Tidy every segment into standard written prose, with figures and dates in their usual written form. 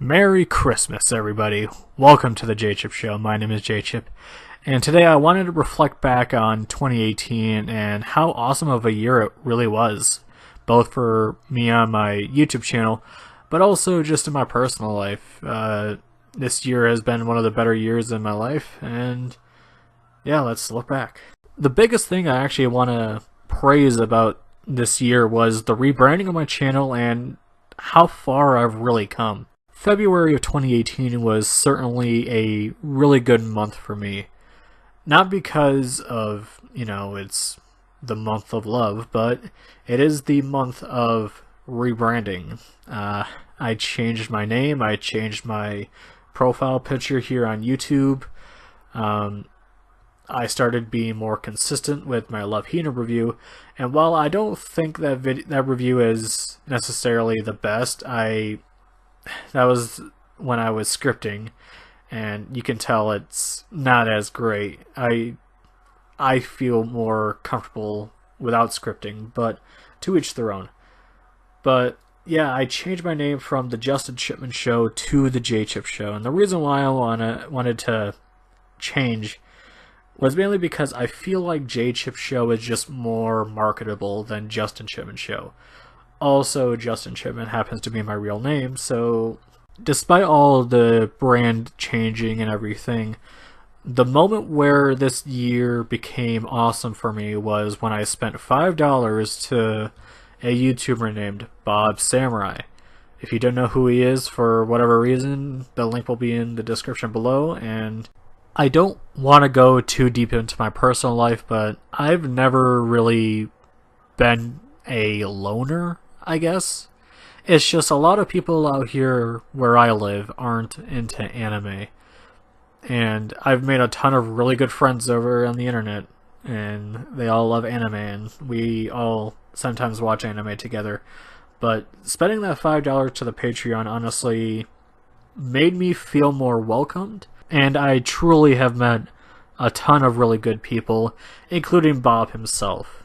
Merry Christmas, everybody. Welcome to the J-Chip Show. My name is J-Chip, and today I wanted to reflect back on 2018 and how awesome of a year it really was, both for me on my YouTube channel, but also just in my personal life. This year has been one of the better years in my life, and yeah, let's look back. The biggest thing I actually want to praise about this year was the rebranding of my channel and how far I've really come. February of 2018 was certainly a really good month for me. Not because of, it's the month of love, but it is the month of rebranding. I changed my name, I changed my profile picture here on YouTube. I started being more consistent with my Love Hina review, and while I don't think that review is necessarily the best, that was when I was scripting, and you can tell it's not as great. I feel more comfortable without scripting, but to each their own. But yeah, I changed my name from the Justin Chipman Show to the J-Chip Show, and the reason why I wanted to change was mainly because I feel like J-Chip Show is just more marketable than Justin Chipman Show. Also, Justin Chipman happens to be my real name, so despite all the brand changing and everything, the moment where this year became awesome for me was when I spent $5 to a YouTuber named Bob Samurai. If you don't know who he is for whatever reason, the link will be in the description below. And I don't want to go too deep into my personal life, but I've never really been a loner, I guess. It's just a lot of people out here where I live aren't into anime. And I've made a ton of really good friends over on the internet, and they all love anime, and we all sometimes watch anime together. But spending that $5 to the Patreon honestly made me feel more welcomed, and I truly have met a ton of really good people, including Bob himself.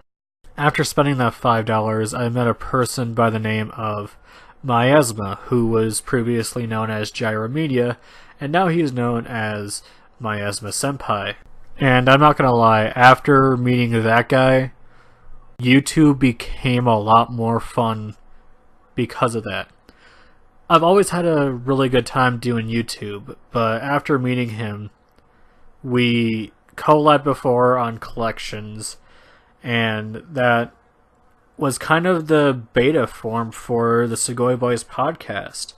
After spending that $5, I met a person by the name of Miasma, who was previously known as Gyro Media, and now he is known as Miasma Senpai. And I'm not gonna lie, after meeting that guy, YouTube became a lot more fun because of that. I've always had a really good time doing YouTube, but after meeting him, we collabed before on collections, and that was kind of the beta form for the Sugoi Boys podcast.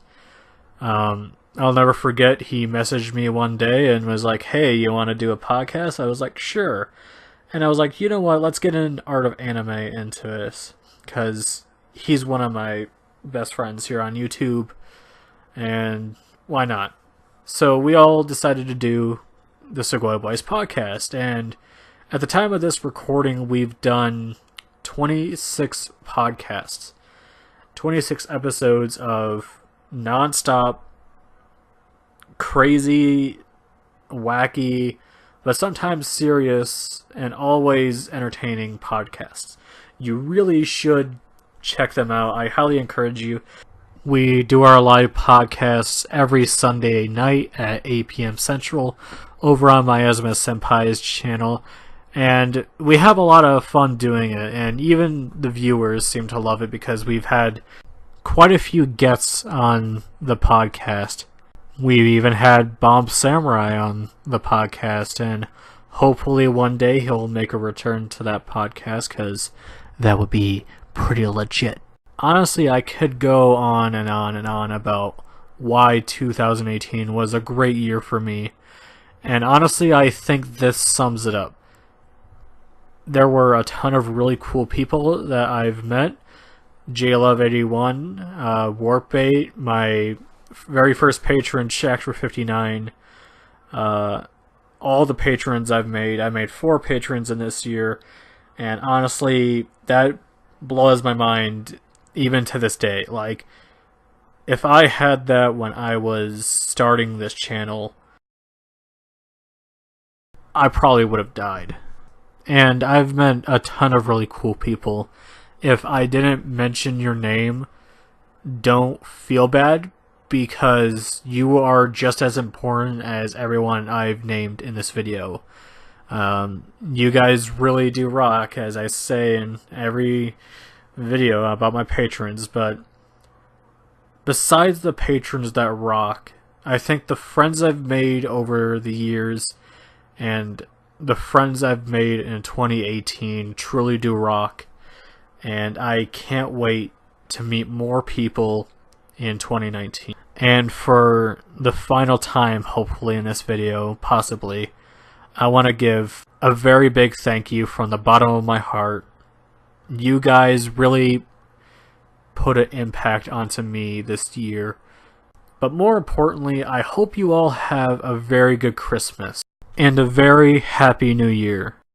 I'll never forget, he messaged me one day and was like, "Hey, you want to do a podcast?" I was like, "Sure." And I was like, you know what, let's get an Art of Anime into this, because he's one of my best friends here on YouTube, and why not? So we all decided to do the Sugoi Boys podcast, and at the time of this recording, we've done 26 podcasts, 26 episodes of non-stop, crazy, wacky, but sometimes serious and always entertaining podcasts. You really should check them out. I highly encourage you. We do our live podcasts every Sunday night at 8 p.m. Central over on Miasma Senpai's channel. And we have a lot of fun doing it, and even the viewers seem to love it because we've had quite a few guests on the podcast. We've even had Bob Samurai on the podcast, and hopefully one day he'll make a return to that podcast, because that would be pretty legit. Honestly, I could go on and on and on about why 2018 was a great year for me, and honestly I think this sums it up. There were a ton of really cool people that I've met. JLove81, Warpbait, my very first patron, Shaxter59, all the patrons I've made. I made 4 patrons in this year, and honestly, that blows my mind even to this day. Like, if I had that when I was starting this channel, I probably would have died. And I've met a ton of really cool people. If I didn't mention your name, don't feel bad, because you are just as important as everyone I've named in this video. You guys really do rock, as I say in every video about my patrons, but besides the patrons that rock, I think the friends I've made over the years and the friends I've made in 2018 truly do rock, and I can't wait to meet more people in 2019. And for the final time, hopefully in this video, possibly, I want to give a very big thank you from the bottom of my heart. You guys really put an impact onto me this year. But more importantly, I hope you all have a very good Christmas and a very happy New Year.